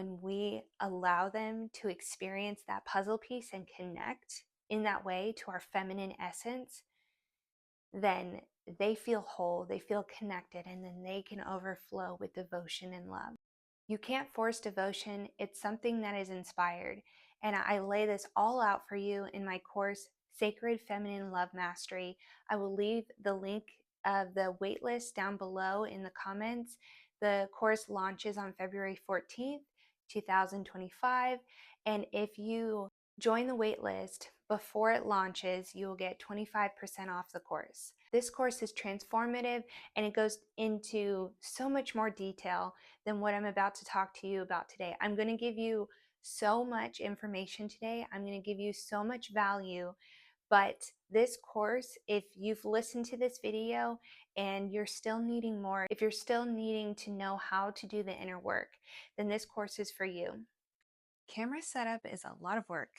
When we allow them to experience that puzzle piece and connect in that way to our feminine essence, then they feel whole, they feel connected, and then they can overflow with devotion and love. You can't force devotion, it's something that is inspired. And I lay this all out for you in my course, Sacred Feminine Love Mastery. I will leave the link of the waitlist down below in the comments. The course launches on February 14th, 2025. And if you join the waitlist before it launches, you will get 25% off the course. This course is transformative and it goes into so much more detail than what I'm about to talk to you about today. I'm going to give you so much information today. I'm going to give you so much value. But this course, if you've listened to this video and you're still needing more, if you're still needing to know how to do the inner work, then this course is for you. Camera setup is a lot of work.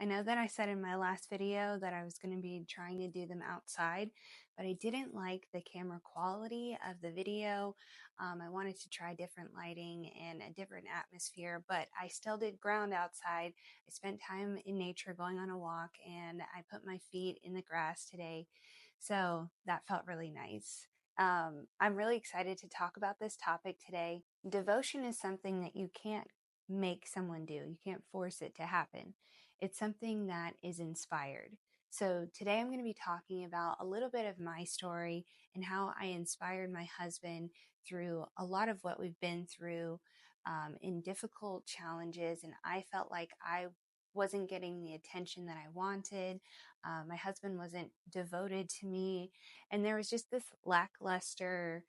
I know that I said in my last video that I was going to be trying to do them outside, but I didn't like the camera quality of the video. I wanted to try different lighting and a different atmosphere, but I still did ground outside. I spent time in nature going on a walk, and I put my feet in the grass today. So that felt really nice. I'm really excited to talk about this topic today. Devotion is something that you can't make someone do. You can't force it to happen. It's something that is inspired. So today I'm going to be talking about a little bit of my story and how I inspired my husband through a lot of what we've been through in difficult challenges. And I felt like I wasn't getting the attention that I wanted. My husband wasn't devoted to me. And there was just this lackluster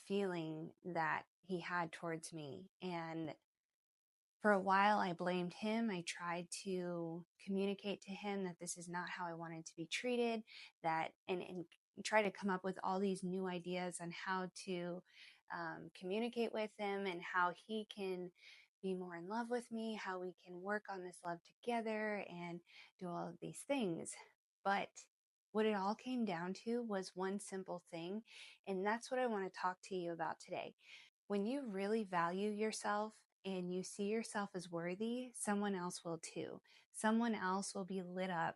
feeling that he had towards me. And for a while, I blamed him. I tried to communicate to him that this is not how I wanted to be treated, and try to come up with all these new ideas on how to communicate with him and how he can be more in love with me, how we can work on this love together and do all of these things. But what it all came down to was one simple thing, and that's what I want to talk to you about today. When you really value yourself and you see yourself as worthy, someone else will too. Someone else will be lit up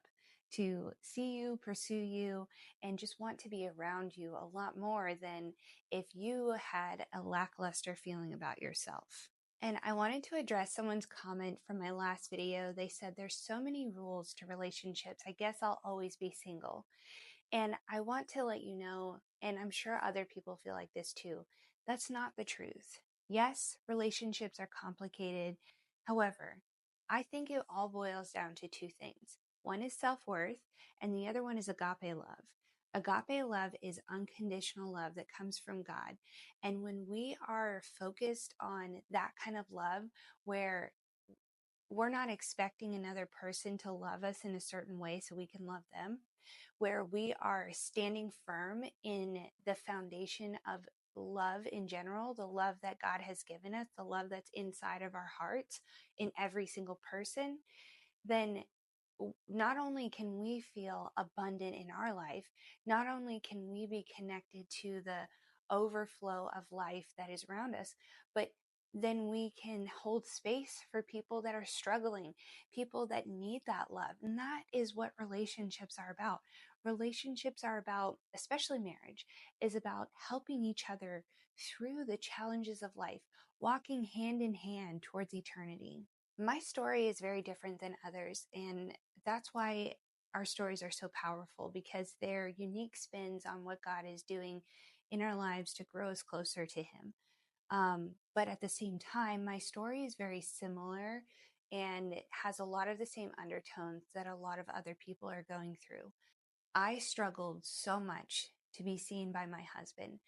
to see you, pursue you, and just want to be around you a lot more than if you had a lackluster feeling about yourself. And I wanted to address someone's comment from my last video. They said, there's so many rules to relationships. I guess I'll always be single. And I want to let you know, and I'm sure other people feel like this too, that's not the truth. Yes, relationships are complicated. However, I think it all boils down to two things. One is self-worth, and the other one is agape love. Agape love is unconditional love that comes from God. And when we are focused on that kind of love, where we're not expecting another person to love us in a certain way so we can love them, where we are standing firm in the foundation of love in general, the love that God has given us, the love that's inside of our hearts in every single person, then not only can we feel abundant in our life, not only can we be connected to the overflow of life that is around us, but then we can hold space for people that are struggling, people that need that love. And that is what relationships are about. Relationships are about, especially marriage, is about helping each other through the challenges of life, walking hand in hand towards eternity. My story is very different than others, and that's why our stories are so powerful, because they're unique spins on what God is doing in our lives to grow us closer to Him. But at the same time, my story is very similar and it has a lot of the same undertones that a lot of other people are going through. I struggled so much to be seen by my husband.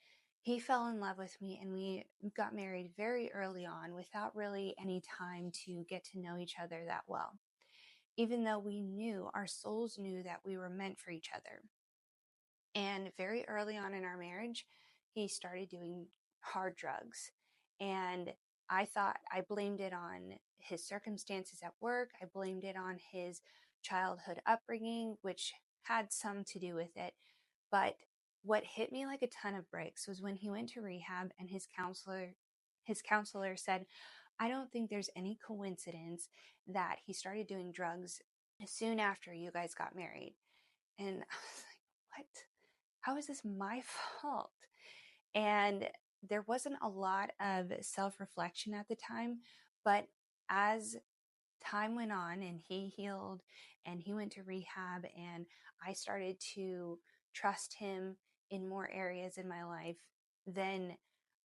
He fell in love with me and we got married very early on without really any time to get to know each other that well, even though we knew, our souls knew that we were meant for each other. And very early on in our marriage, he started doing hard drugs. And I blamed it on his circumstances at work. I blamed it on his childhood upbringing, which had some to do with it. But what hit me like a ton of bricks was when he went to rehab and his counselor said, I don't think there's any coincidence that he started doing drugs soon after you guys got married. And I was like, what? How is this my fault? And there wasn't a lot of self-reflection at the time, but as time went on and he healed and he went to rehab and I started to trust him in more areas in my life, then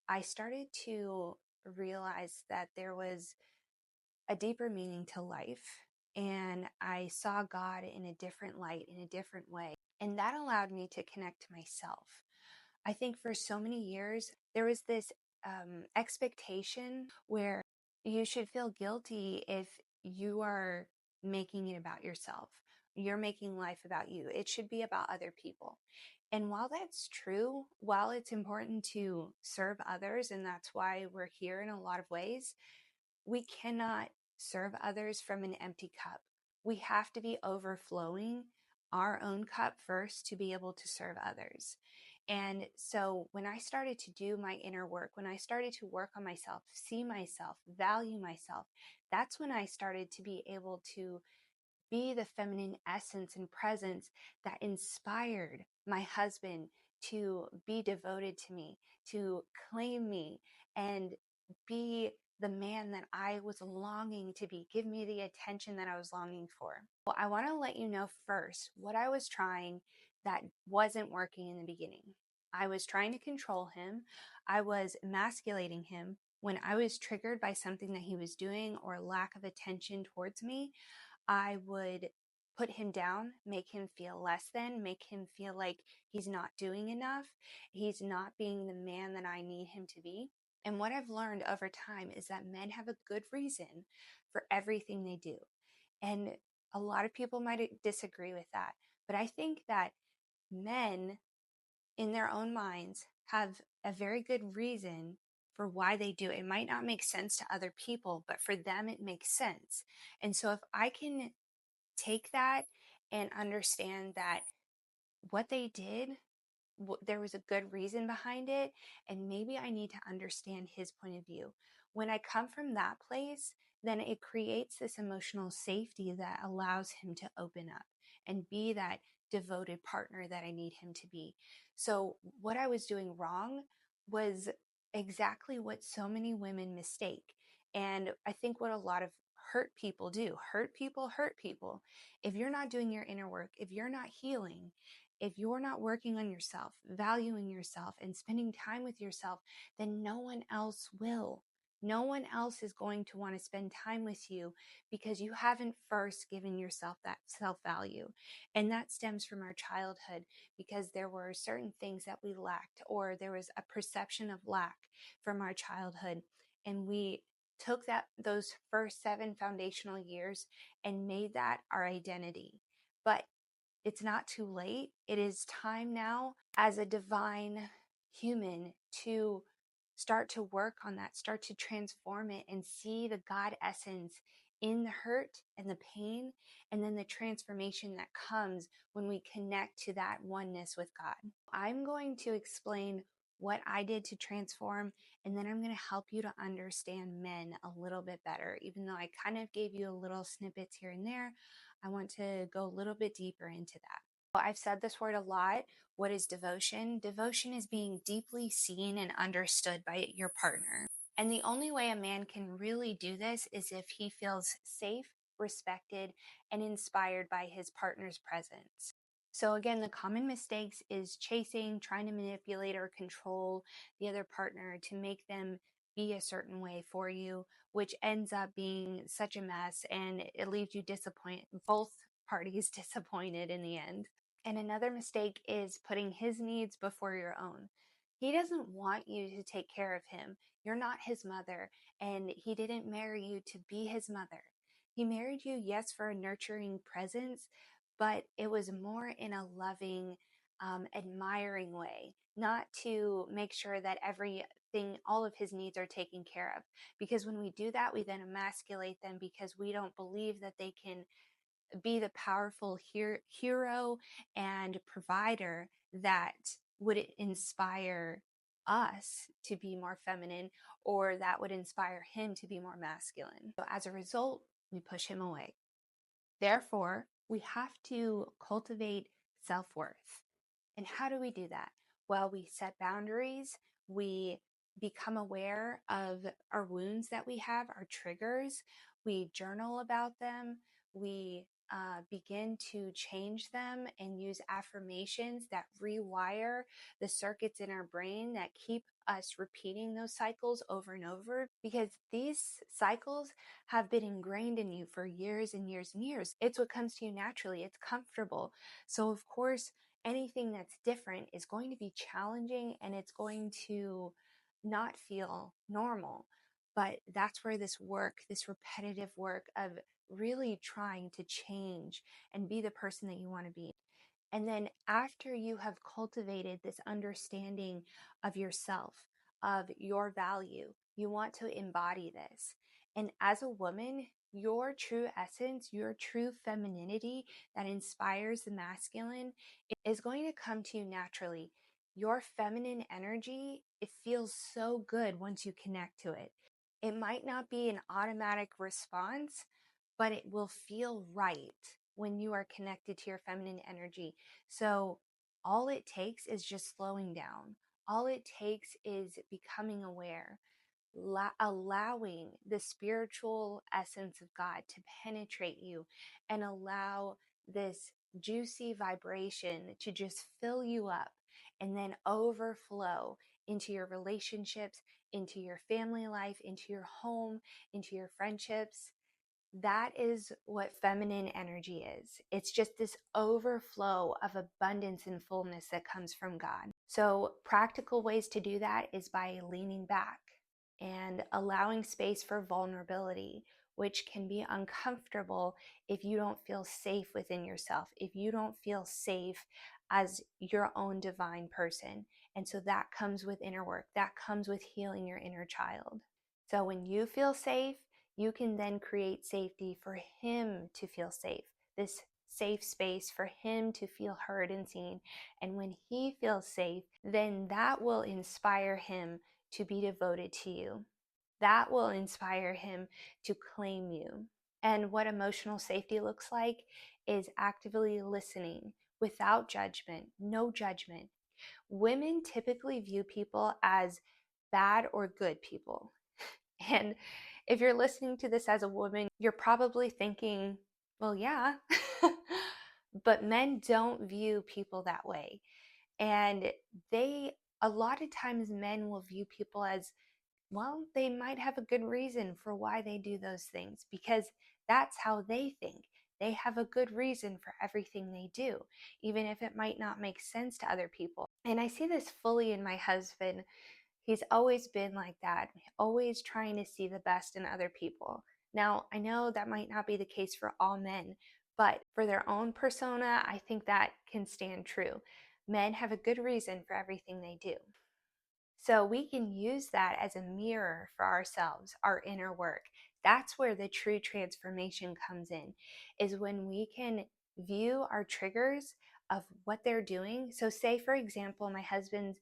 I started to realize that there was a deeper meaning to life. And I saw God in a different light, in a different way. And that allowed me to connect to myself. I think for so many years, there was this expectation where you should feel guilty if you are making it about yourself. You're making life about you. It should be about other people. And while that's true, while it's important to serve others, and that's why we're here in a lot of ways, we cannot serve others from an empty cup. We have to be overflowing our own cup first to be able to serve others. And so when I started to do my inner work, when I started to work on myself, see myself, value myself, that's when I started to be able to be the feminine essence and presence that inspired my husband to be devoted to me, to claim me, and be the man that I was longing to be. Give me the attention that I was longing for. Well, I want to let you know first what I was trying that wasn't working in the beginning. I was trying to control him. I was emasculating him. When I was triggered by something that he was doing or lack of attention towards me, I would put him down, make him feel less than, make him feel like he's not doing enough. He's not being the man that I need him to be. And what I've learned over time is that men have a good reason for everything they do. And a lot of people might disagree with that. But I think that men in their own minds have a very good reason for why they do it. It might not make sense to other people, but for them, it makes sense. And so if I can take that and understand that what they did, there was a good reason behind it, and maybe I need to understand his point of view. When I come from that place, then it creates this emotional safety that allows him to open up and be that devoted partner that I need him to be. So what I was doing wrong was exactly what so many women mistake. And I think what a lot of hurt people do, hurt people hurt people. If you're not doing your inner work, if you're not healing, if you're not working on yourself, valuing yourself, and spending time with yourself, then no one else will. No one else is going to want to spend time with you because you haven't first given yourself that self-value. And that stems from our childhood because there were certain things that we lacked, or there was a perception of lack from our childhood. And we took those first 7 foundational years and made that our identity. But it's not too late. It is time now as a divine human to start to work on that, start to transform it and see the God essence in the hurt and the pain, and then the transformation that comes when we connect to that oneness with God. I'm going to explain what I did to transform, and then I'm going to help you to understand men a little bit better. Even though I kind of gave you a little snippets here and there, I want to go a little bit deeper into that. Well, I've said this word a lot. What is devotion? Devotion is being deeply seen and understood by your partner. And the only way a man can really do this is if he feels safe, respected, and inspired by his partner's presence. So again, the common mistakes is chasing, trying to manipulate or control the other partner to make them be a certain way for you, which ends up being such a mess, and it leaves you disappointed, both parties disappointed in the end. And another mistake is putting his needs before your own. He doesn't want you to take care of him. You're not his mother, and he didn't marry you to be his mother. He married you, yes, for a nurturing presence, but it was more in a loving, admiring way, not to make sure that everything, all of his needs are taken care of. Because when we do that, we then emasculate them because we don't believe that they can be the powerful hero and provider that would inspire us to be more feminine, or that would inspire him to be more masculine. So as a result, we push him away. Therefore, we have to cultivate self-worth. And how do we do that? Well, we set boundaries, we become aware of our wounds that we have, our triggers, we journal about them, we begin to change them and use affirmations that rewire the circuits in our brain that keep us repeating those cycles over and over, because these cycles have been ingrained in you for years and years and years. It's what comes to you naturally. It's comfortable. So of course, anything that's different is going to be challenging and it's going to not feel normal. But that's where this work, this repetitive work of really trying to change and be the person that you want to be. And then after you have cultivated this understanding of yourself, of your value, you want to embody this. And as a woman, your true essence, your true femininity that inspires the masculine is going to come to you naturally. Your feminine energy, it feels so good once you connect to it. It might not be an automatic response, but it will feel right when you are connected to your feminine energy. So all it takes is just slowing down. All it takes is becoming aware, allowing the spiritual essence of God to penetrate you and allow this juicy vibration to just fill you up and then overflow into your relationships, into your family life, into your home, into your friendships. That is what feminine energy is. It's just this overflow of abundance and fullness that comes from God. So practical ways to do that is by leaning back and allowing space for vulnerability, which can be uncomfortable if you don't feel safe within yourself, if you don't feel safe as your own divine person. And so that comes with inner work. That comes with healing your inner child. So when you feel safe, you can then create safety for him to feel safe, this safe space for him to feel heard and seen. And when he feels safe, then that will inspire him to be devoted to you. That will inspire him to claim you. And what emotional safety looks like is actively listening without judgment, no judgment. Women typically view people as bad or good people. And if you're listening to this as a woman, you're probably thinking, well, yeah, but men don't view people that way. And a lot of times men will view people as, well, they might have a good reason for why they do those things because that's how they think. They have a good reason for everything they do, even if it might not make sense to other people. And I see this fully in my husband. He's always been like that, always trying to see the best in other people. Now, I know that might not be the case for all men, but for their own persona, I think that can stand true. Men have a good reason for everything they do. So we can use that as a mirror for ourselves, our inner work. That's where the true transformation comes in, is when we can view our triggers of what they're doing. So say, for example, my husband's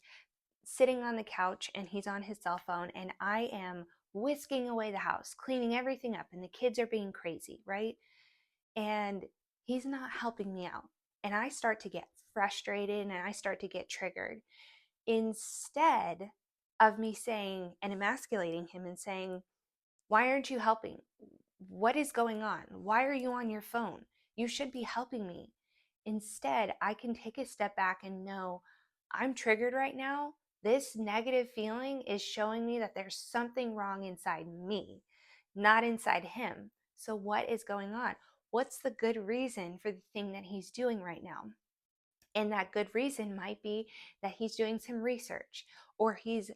sitting on the couch and he's on his cell phone and I am whisking away the house, cleaning everything up, and the kids are being crazy, right? And he's not helping me out. And I start to get frustrated and I start to get triggered. Instead of me saying and emasculating him and saying, why aren't you helping? What is going on? Why are you on your phone? You should be helping me. Instead, I can take a step back and know I'm triggered right now. This negative feeling is showing me that there's something wrong inside me, not inside him. So what is going on? What's the good reason for the thing that he's doing right now? And that good reason might be that he's doing some research, or he's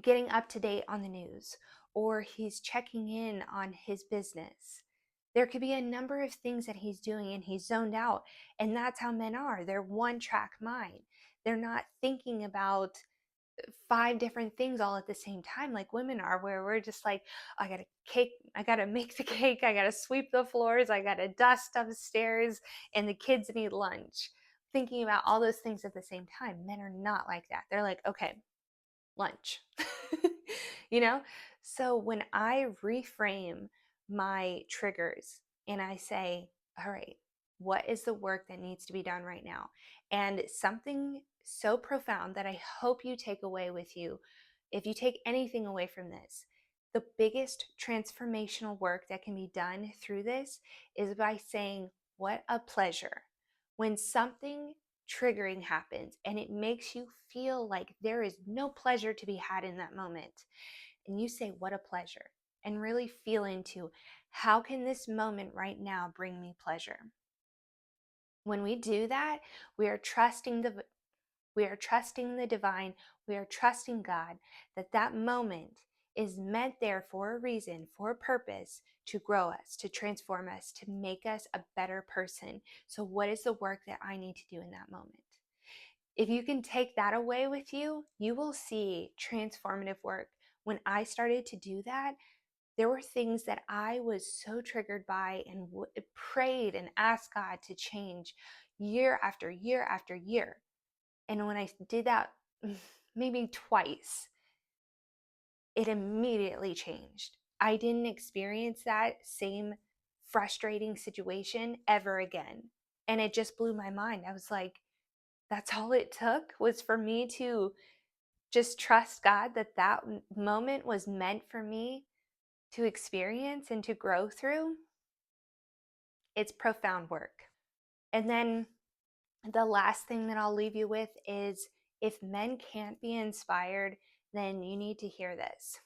getting up to date on the news, or he's checking in on his business. There could be a number of things that he's doing and he's zoned out. And that's how men are. They're one track mind. They're not thinking about 5 different things all at the same time like women are, where we're just like, I gotta cake, I gotta make the cake, I gotta sweep the floors, I gotta dust upstairs, and the kids need lunch. Thinking about all those things at the same time. Men are not like that. They're like, okay, lunch. you know? So when I reframe my triggers and I say, all right, what is the work that needs to be done right now? And something so profound that I hope you take away with you, if you take anything away from this, the biggest transformational work that can be done through this is by saying, what a pleasure. When something triggering happens and it makes you feel like there is no pleasure to be had in that moment, and you say, what a pleasure, and really feel into how can this moment right now bring me pleasure. When we do that, we are trusting the divine, we are trusting God, that that moment is meant there for a reason, for a purpose, to grow us, to transform us, to make us a better person. So what is the work that I need to do in that moment? If you can take that away with you, you will see transformative work. When I started to do that, there were things that I was so triggered by and prayed and asked God to change year after year after year. And when I did that maybe twice, it immediately changed. I didn't experience that same frustrating situation ever again. And it just blew my mind. I was like, that's all it took was for me to just trust God that that moment was meant for me to experience and to grow through. It's profound work. And then the last thing that I'll leave you with is, if men can't be inspired, then you need to hear this.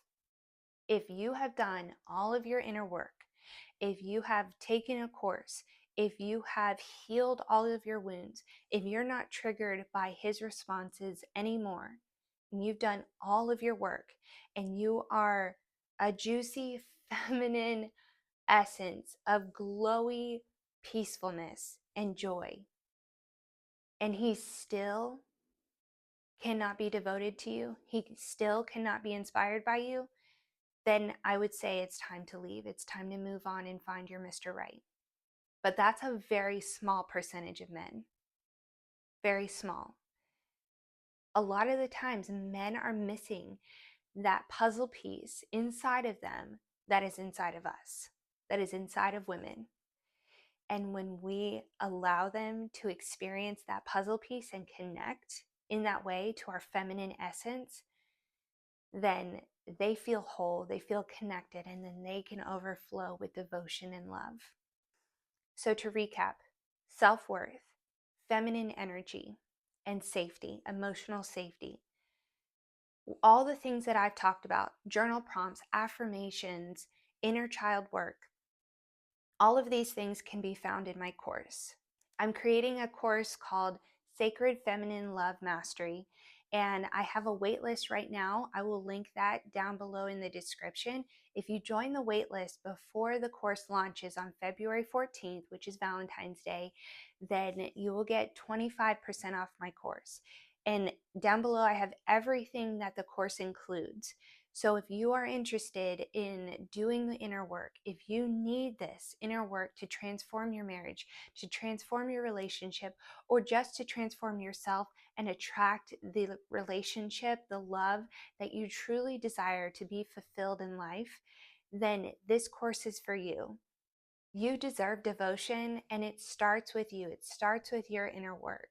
If you have done all of your inner work, if you have taken a course, if you have healed all of your wounds, if you're not triggered by his responses anymore, and you've done all of your work, and you are a juicy feminine essence of glowy peacefulness and joy, and he still cannot be devoted to you, he still cannot be inspired by you, then I would say it's time to leave. It's time to move on and find your Mr. Right. But that's a very small percentage of men. Very small. A lot of the times, men are missing that puzzle piece inside of them that is inside of us, that is inside of women. And when we allow them to experience that puzzle piece and connect in that way to our feminine essence, then they feel whole, they feel connected, and then they can overflow with devotion and love. So to recap, self-worth, feminine energy, and safety, emotional safety. All the things that I've talked about, journal prompts, affirmations, inner child work, all of these things can be found in my course. I'm creating a course called Sacred Feminine Love Mastery, and I have a wait list right now. I will link that down below in the description. If you join the wait list before the course launches on February 14th, which is Valentine's Day, then you will get 25% off my course. And down below, I have everything that the course includes. So if you are interested in doing the inner work, if you need this inner work to transform your marriage, to transform your relationship, or just to transform yourself and attract the relationship, the love that you truly desire to be fulfilled in life, then this course is for you. You deserve devotion, and it starts with you. It starts with your inner work.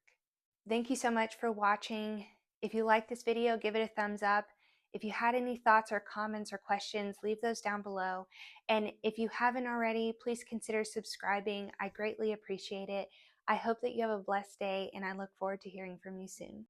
Thank you so much for watching. If you like this video, give it a thumbs up. If you had any thoughts or comments or questions, leave those down below. And if you haven't already, please consider subscribing. I greatly appreciate it. I hope that you have a blessed day, and I look forward to hearing from you soon.